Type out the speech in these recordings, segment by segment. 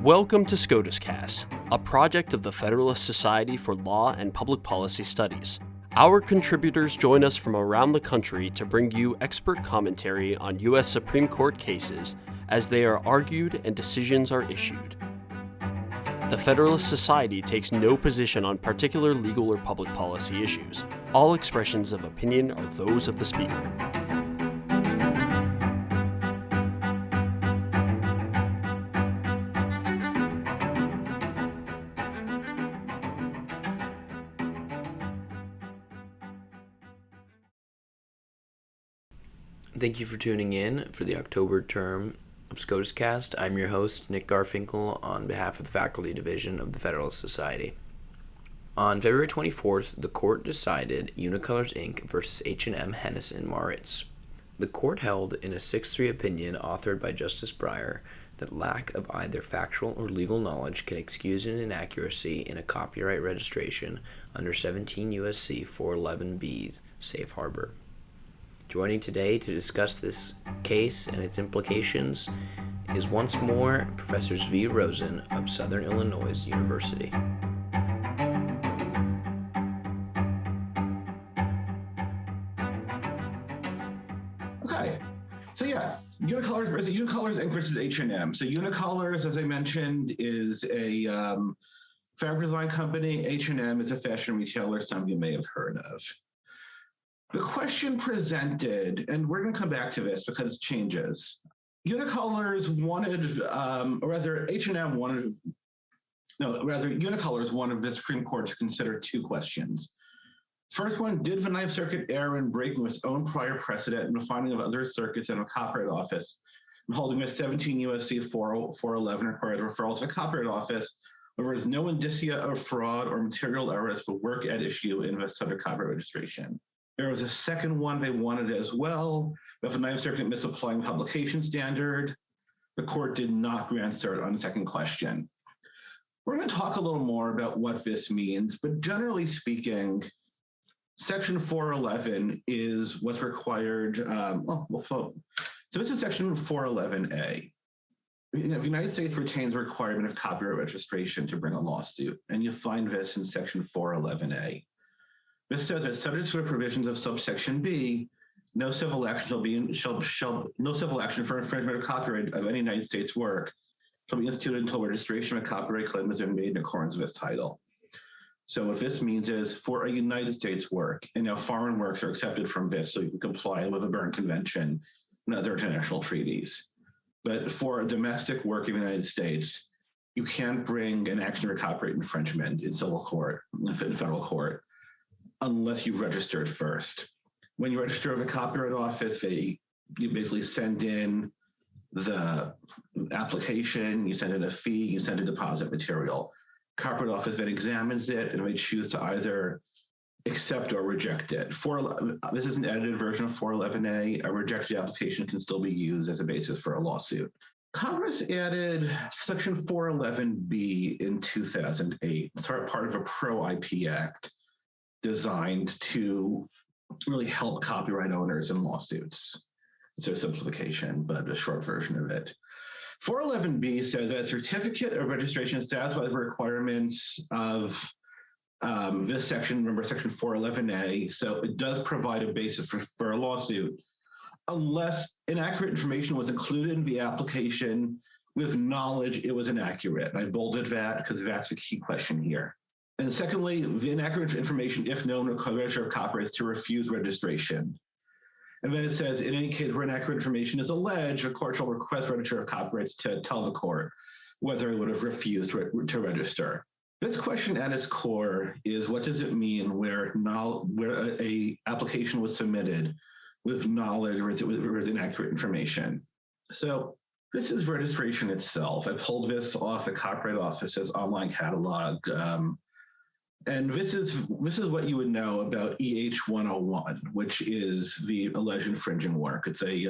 Welcome to SCOTUScast, a project of the Federalist Society for Law and Public Policy Studies. Our contributors join us from around the country to bring you expert commentary on U.S. Supreme Court cases as they are argued and decisions are issued. The Federalist Society takes no position on particular legal or public policy issues. All expressions of opinion are those of the speaker. Thank you for tuning in for the October term of SCOTUScast. I'm your host, Nick Garfinkel, on behalf of the Faculty Division of the Federalist Society. On February 24th, the court decided Unicolors, Inc. versus H&M Hennes Mauritz. The court held in a 6-3 opinion authored by Justice Breyer that lack of either factual or legal knowledge can excuse an inaccuracy in a copyright registration under 17 U.S.C. 411b's safe harbor. Joining today to discuss this case and its implications is once more Professor Zvi Rosen of Southern Illinois University. Okay, so Unicolors Inc. versus H&M. So Unicolors, as I mentioned, is a fabric design company. H&M is a fashion retailer, some you may have heard of. The question presented, and we're going to come back to this because it changes. Unicolors wanted the Supreme Court to consider two questions. First one, did the Ninth Circuit err in breaking its own prior precedent and the finding of other circuits in a Copyright Office and holding a 17 U.S.C. 411 required referral to the Copyright Office where there is no indicia of fraud or material errors for work at issue in the subject copyright registration? There was a second one they wanted as well, but the Ninth Circuit misapplying publication standard. The court did not grant cert on the second question. We're going to talk a little more about what this means, but generally speaking, Section 411 is what's required. So this is Section 411A. The United States retains the requirement of copyright registration to bring a lawsuit, and you find this in Section 411A. This says that subject to the provisions of subsection B, no civil action for infringement of copyright of any United States work shall be instituted until registration of a copyright claim has been made in accordance with this title. So what this means is for a United States work, and now foreign works are accepted from this, so you can comply with the Berne Convention and other international treaties. But for a domestic work in the United States, you can't bring an action for copyright infringement in civil court, in federal court, unless you've registered first. When you register with the Copyright Office, you basically send in the application, you send in a fee, you send a deposit material. Copyright Office then examines it and may choose to either accept or reject it. This is an edited version of 411A. A rejected application can still be used as a basis for a lawsuit. Congress added Section 411B in 2008. It's part of a pro-IP Act designed to really help copyright owners in lawsuits. It's a simplification, but a short version of it. 411B says that a certificate of registration satisfies the requirements of this section, remember Section 411A, so it does provide a basis for a lawsuit unless inaccurate information was included in the application with knowledge it was inaccurate. And I bolded that because that's the key question here. And secondly, the inaccurate information, if known, will cause the Registrar of Copyrights to refuse registration. And then it says, in any case where inaccurate information is alleged, the court shall request the Registrar of Copyrights to tell the court whether it would have refused to register. This question at its core is, what does it mean where a application was submitted with knowledge or is inaccurate information? So this is registration itself. I pulled this off the Copyright Office's online catalog. And this is what you would know about EH 101, which is the alleged infringing work. It's a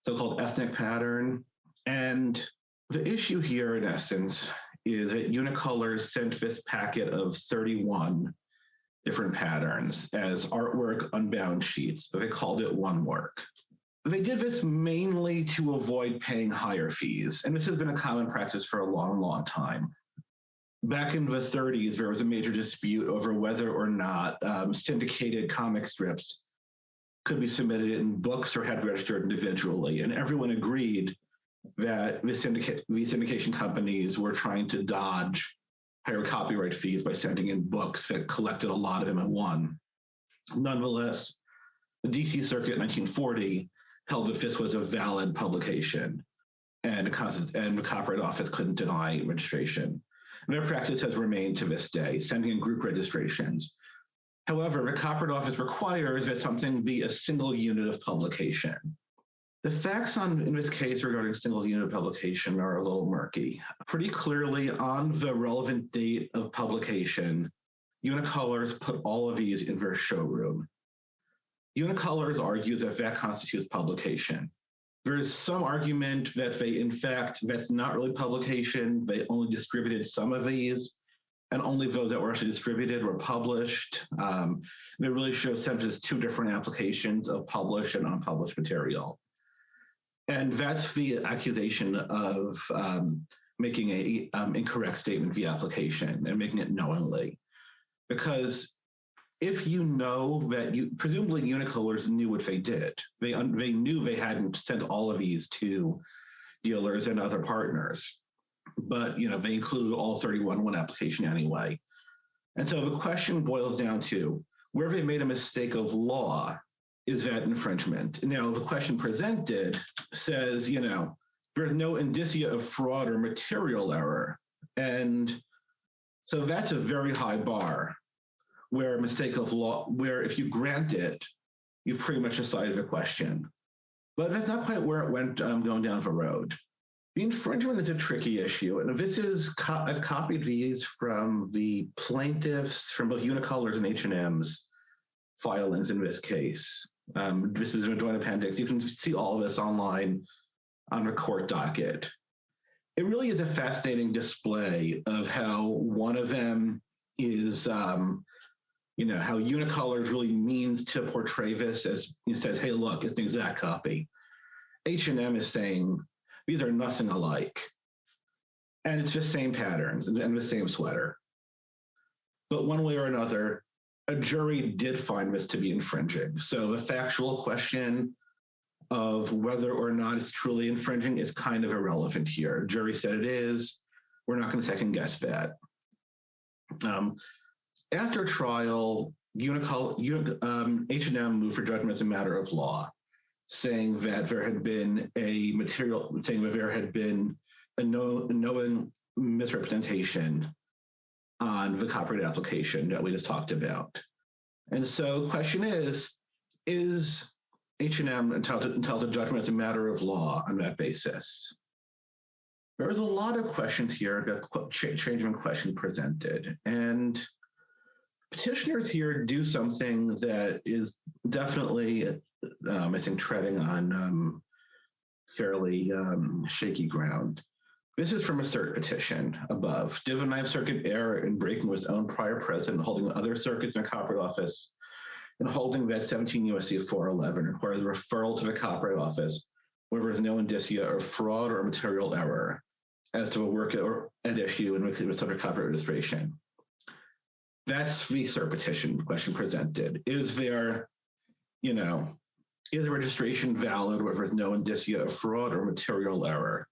so-called ethnic pattern. And the issue here, in essence, is that Unicolors sent this packet of 31 different patterns as artwork on bound sheets, but they called it one work. They did this mainly to avoid paying higher fees, and this has been a common practice for a long, long time. Back in the 30s, there was a major dispute over whether or not syndicated comic strips could be submitted in books or had registered individually, and everyone agreed that the syndication companies were trying to dodge higher copyright fees by sending in books that collected a lot of them at one. Nonetheless, the DC Circuit in 1940 held that this was a valid publication, and the Copyright Office couldn't deny registration. And their practice has remained to this day, sending in group registrations. However, the Copyright Office requires that something be a single unit of publication. The facts in this case regarding single unit publication are a little murky. Pretty clearly, on the relevant date of publication, Unicolors put all of these in their showroom. Unicolors argues that that constitutes publication. There is some argument that that's not really publication. They only distributed some of these, and only those that were actually distributed were published. It really shows them as two different applications of published and unpublished material. And that's the accusation of making an incorrect statement via application and making it knowingly. Because if you know that presumably Unicolors knew what they did. They knew they hadn't sent all of these to dealers and other partners, but they included all 31 in one application anyway. And so the question boils down to, where they made a mistake of law, is that infringement? Now, the question presented says, there's no indicia of fraud or material error. And so that's a very high bar, where a mistake of law, where if you grant it, you've pretty much decided the question. But that's not quite where it went going down the road. The infringement is a tricky issue. And I've copied these from the plaintiffs, from both Unicolors and H&M's filings in this case. This is a joint appendix. You can see all of this online on the court docket. It really is a fascinating display of how one of them is how Unicolors really means to portray this as, it says, hey, look, it's an exact copy. H&M is saying, these are nothing alike. And it's the same patterns and the same sweater. But one way or another, a jury did find this to be infringing. So the factual question of whether or not it's truly infringing is kind of irrelevant here. Jury said it is. We're not going to second guess that. After trial, H&M moved for judgment as a matter of law, saying that there had been a known misrepresentation on the copyright application that we just talked about. And so the question is H&M entitled to judgment as a matter of law on that basis? There was a lot of questions here, the change question presented, and petitioners here do something that is definitely, I think, treading on fairly shaky ground. This is from a cert petition above. Did the Ninth Circuit err in breaking with its own prior precedent, holding other circuits in the Copyright Office, and holding that 17 U.S.C. 411 requires a referral to the Copyright Office where there is no indicia of fraud or material error as to a work at issue in the subject copyright registration? That's the cert petition question presented. Is the registration valid where there's no indicia of fraud or material error?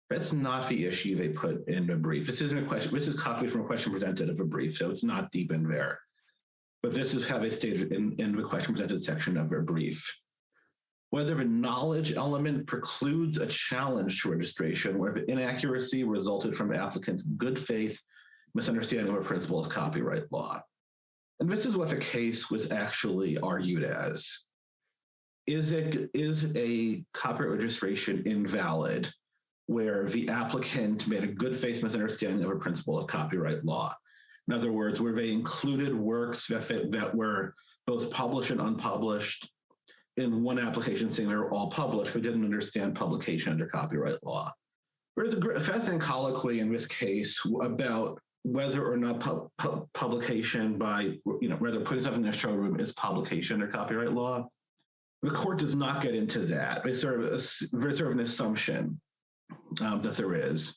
That's not the issue they put in the brief. This isn't a question. This is copied from a question presented of a brief, so it's not deep in there. But this is how they stated in the question presented section of their brief. Whether the knowledge element precludes a challenge to registration where the inaccuracy resulted from the applicant's good faith misunderstanding of a principle of copyright law. And this is what the case was actually argued as. Is a copyright registration invalid where the applicant made a good faith misunderstanding of a principle of copyright law? In other words, where they included works that were both published and unpublished in one application saying they were all published, but didn't understand publication under copyright law. There's a fascinating colloquy in this case about whether or not publication by, whether putting something in a showroom is publication under copyright law. The court does not get into that. There's sort of an assumption that there is.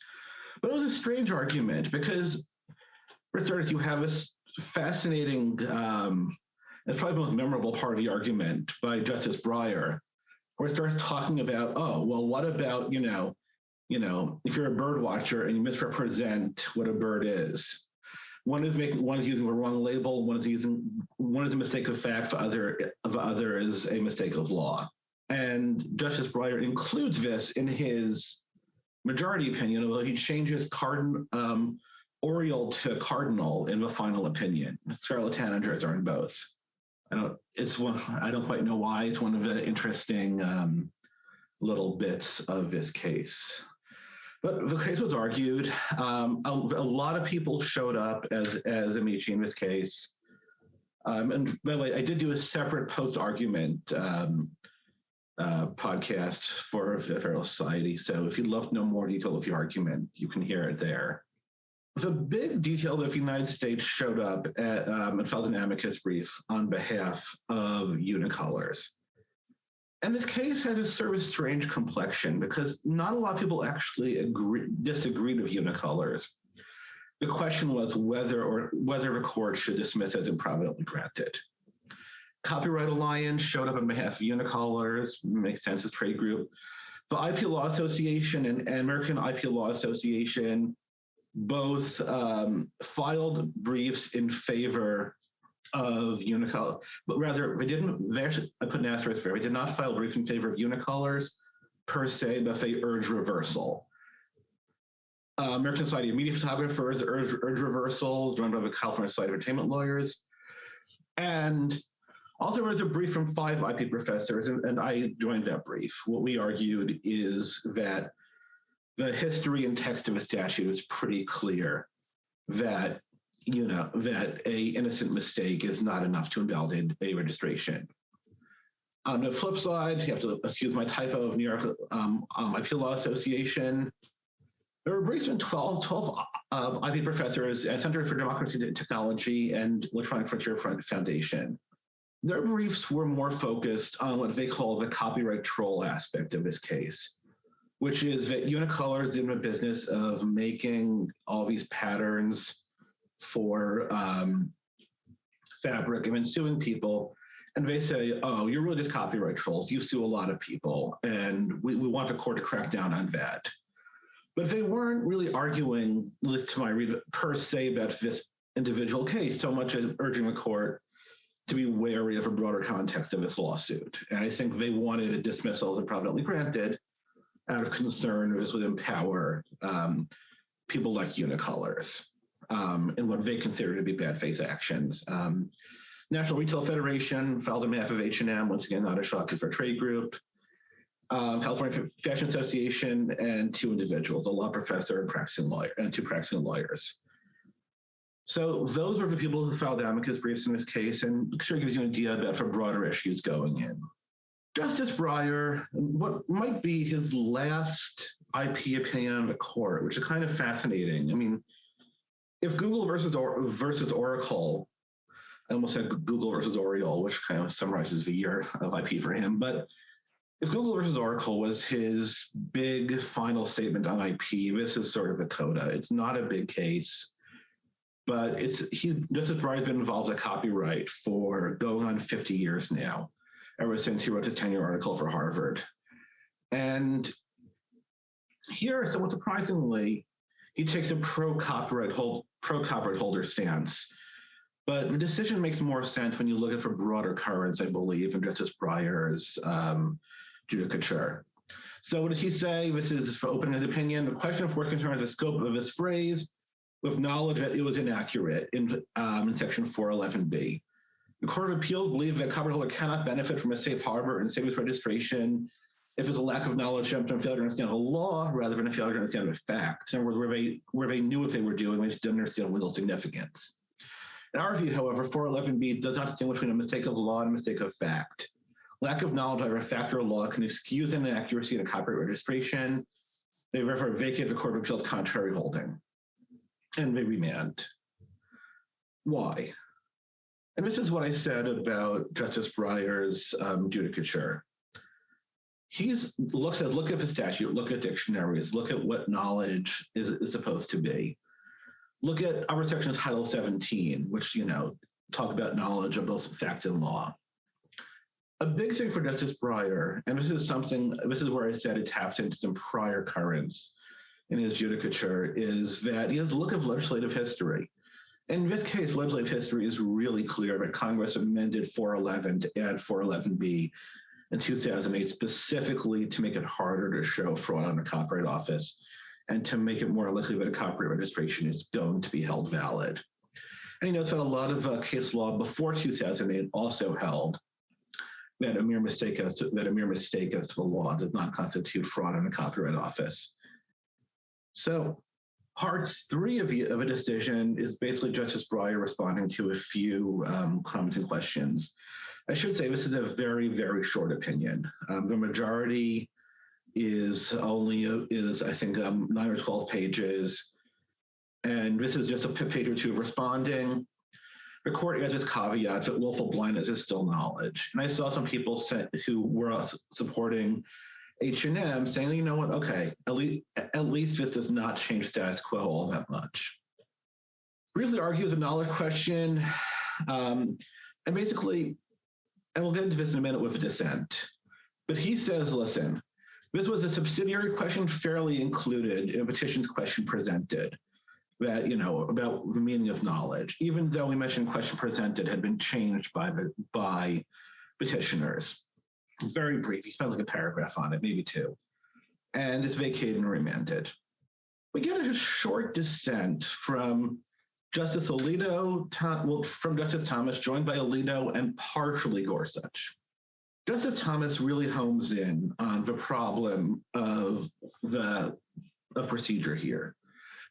But it was a strange argument because, for starters, you have this fascinating, it's probably the most memorable part of the argument by Justice Breyer, where it starts talking about, oh, well, what about, if you're a bird watcher and you misrepresent what a bird is? One is using the wrong label, one is a mistake of fact, the other is a mistake of law. And Justice Breyer includes this in his majority opinion, although he changes Oriole to Cardinal in the final opinion. Scarlet Tanagers are in both. I don't quite know why. It's one of the interesting little bits of this case. But the case was argued. A lot of people showed up as amici in this case. And by the way, I did do a separate post-argument podcast for the Federalist Society. So if you'd love to know more detail of the argument, you can hear it there. The big detail that the United States showed up at and filed an amicus brief on behalf of Unicolors. And this case has a sort of strange complexion because not a lot of people actually disagreed with Unicolors. The question was whether the court should dismiss as improvidently granted. Copyright Alliance showed up on behalf of Unicolors, makes sense as trade group. The IP Law Association and American IP Law Association both filed briefs in favor of Unicolors, but rather I put an asterisk there, they did not file a brief in favor of Unicolors per se, but they urged reversal. American Society of Media Photographers urged reversal, joined by the California Society of Entertainment Lawyers. And also there was a brief from 5 IP professors, and I joined that brief. What we argued is that the history and text of a statute is pretty clear that, that a innocent mistake is not enough to invalidate a registration. On the flip side, you have to excuse my typo of New York IP Law Association. There were briefs from 12 IP professors at Center for Democracy and Technology and Electronic Frontier Foundation. Their briefs were more focused on what they call the copyright troll aspect of this case, which is that Unicolors is in the business of making all these patterns for fabric and then suing people. And they say, oh, you're really just copyright trolls. You sue a lot of people, and we want the court to crack down on that. But they weren't really arguing, at least to my read, per se about this individual case, so much as urging the court to be wary of a broader context of this lawsuit. And I think they wanted a dismissal as improvidently granted out of concern this would empower people like Unicolors in what they consider to be bad faith actions. National Retail Federation filed on behalf of H&M, once again, not a shock for a trade group. California Fashion Association, and 2 individuals, a law professor and 2 practicing lawyers. So those were the people who filed amicus briefs in this case, and it sort of gives you an idea about the broader issues going in. Justice Breyer, what might be his last IP opinion on the court, which is kind of fascinating. I mean, if Google versus Oracle, I almost said Google versus Oriole, which kind of summarizes the year of IP for him, but if Google versus Oracle was his big final statement on IP, this is sort of a coda. It's not a big case, but Justice Breyer's been involved in copyright for going on 50 years now, ever since he wrote his tenure article for Harvard. And here, somewhat surprisingly, he takes a pro-copyright holder stance. But the decision makes more sense when you look at the broader currents, I believe, in Justice Breyer's judicature. So what does he say? This is for opening his opinion. The question of what concerns the scope of this phrase with knowledge that it was inaccurate in section 411B. The Court of Appeals believed that a copyright holder cannot benefit from a safe harbor and save registration if there's a lack of knowledge stemmed from failure to understand the law rather than a failure to understand the facts, and where they knew what they were doing, they just didn't understand legal significance. In our view, however, 411B does not distinguish between a mistake of law and a mistake of fact. Lack of knowledge of a fact or law can excuse an inaccuracy in a copyright registration. They therefore vacate the Court of Appeals' contrary holding, and they remand. Why? And this is what I said about Justice Breyer's judicature. Look at the statute, look at dictionaries, look at what knowledge is supposed to be. Look at our section of Title 17, which, talk about knowledge of both fact and law. A big thing for Justice Breyer, and this is where I said it taps into some prior currents in his judicature, is that he has a look of legislative history. In this case, legislative history is really clear that Congress amended 411 to add 411B in 2008 specifically to make it harder to show fraud on the Copyright Office and to make it more likely that a copyright registration is going to be held valid. And he notes that a lot of case law before 2008 also held that a mere mistake as to the law does not constitute fraud on the Copyright Office. So part 3 of a decision is basically Justice Breyer responding to a few comments and questions. I should say this is a very, very short opinion. The majority is I think 9 or 12 pages, and this is just a page or two of responding. The court adds this caveat that willful blindness is still knowledge. And I saw some people who were supporting H&M saying, you know what, okay, at least this does not change status quo all that much. Briefly argues a knowledge question, and basically, and we'll get into this in a minute with the dissent, but he says, listen, this was a subsidiary question fairly included in a petition's question presented, that, about the meaning of knowledge, even though we mentioned question presented had been changed by petitioners. Very brief, he spends like a paragraph on it, maybe 2, and it's vacated and remanded. We get a short dissent from Justice Alito, from Justice Thomas, joined by Alito and partially Gorsuch. Justice Thomas really homes in on the problem of procedure here.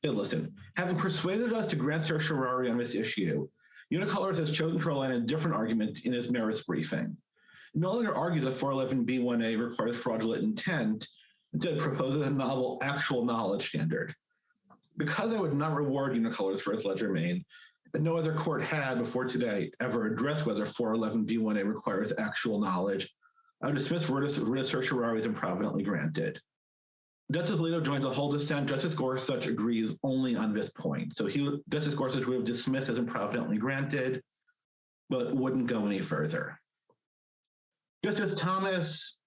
Hey, listen, having persuaded us to grant certiorari on this issue, Unicolors has chosen to rely on a different argument in its merits briefing. It no longer argues that 411B1A requires fraudulent intent, instead proposes a novel actual knowledge standard. Because I would not reward Unicolors for its legerdemain, and no other court had before today ever addressed whether 411B1A requires actual knowledge, I would dismiss writ of certiorari as improvidently granted. Justice Alito joins the whole dissent. Justice Gorsuch agrees only on this point. So Justice Gorsuch would have dismissed as improvidently granted, but wouldn't go any further. Justice Thomas,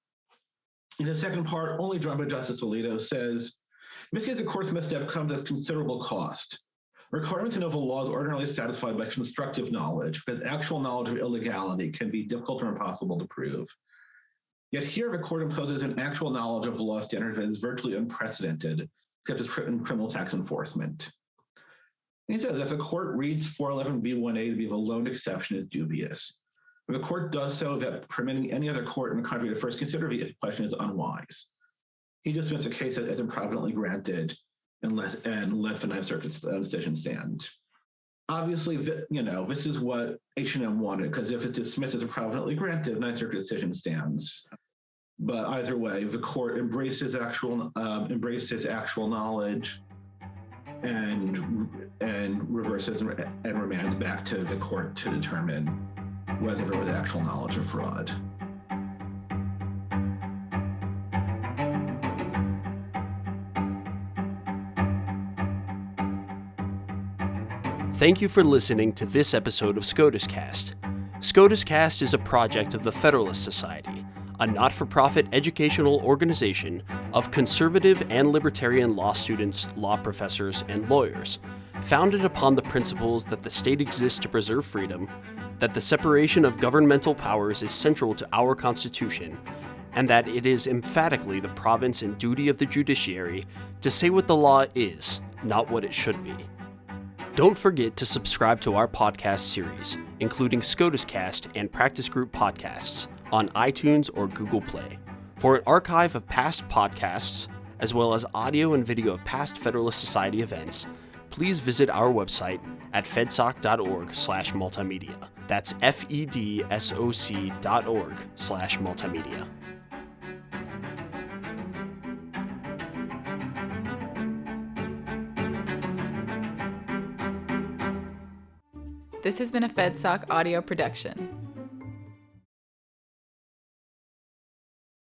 in the second part, only joined by Justice Alito, says, in this case, the court's misstep comes at considerable cost. Requirements in novel law is ordinarily satisfied by constructive knowledge, because actual knowledge of illegality can be difficult or impossible to prove. Yet here, the court imposes an actual knowledge of the law standard that is virtually unprecedented, except as in criminal tax enforcement. And he says, if the court reads 411B1A to be the lone exception is dubious. If the court does so, that permitting any other court in the country to first consider the question is unwise. He dismissed the case as improvidently granted and let the Ninth Circuit's decision stand. Obviously, this is what H&M wanted, because if it's dismissed as improvidently granted, Ninth Circuit decision stands. But either way, the court embraces actual knowledge and reverses and remands back to the court to determine whether there was actual knowledge of fraud. Thank you for listening to this episode of SCOTUScast. SCOTUScast is a project of the Federalist Society, a not-for-profit educational organization of conservative and libertarian law students, law professors, and lawyers, founded upon the principles that the state exists to preserve freedom, that the separation of governmental powers is central to our Constitution, and that it is emphatically the province and duty of the judiciary to say what the law is, not what it should be. Don't forget to subscribe to our podcast series, including SCOTUScast and Practice Group podcasts, on iTunes or Google Play. For an archive of past podcasts, as well as audio and video of past Federalist Society events, please visit our website at fedsoc.org/multimedia. That's fedsoc.org/multimedia. This has been a FedSoc audio production.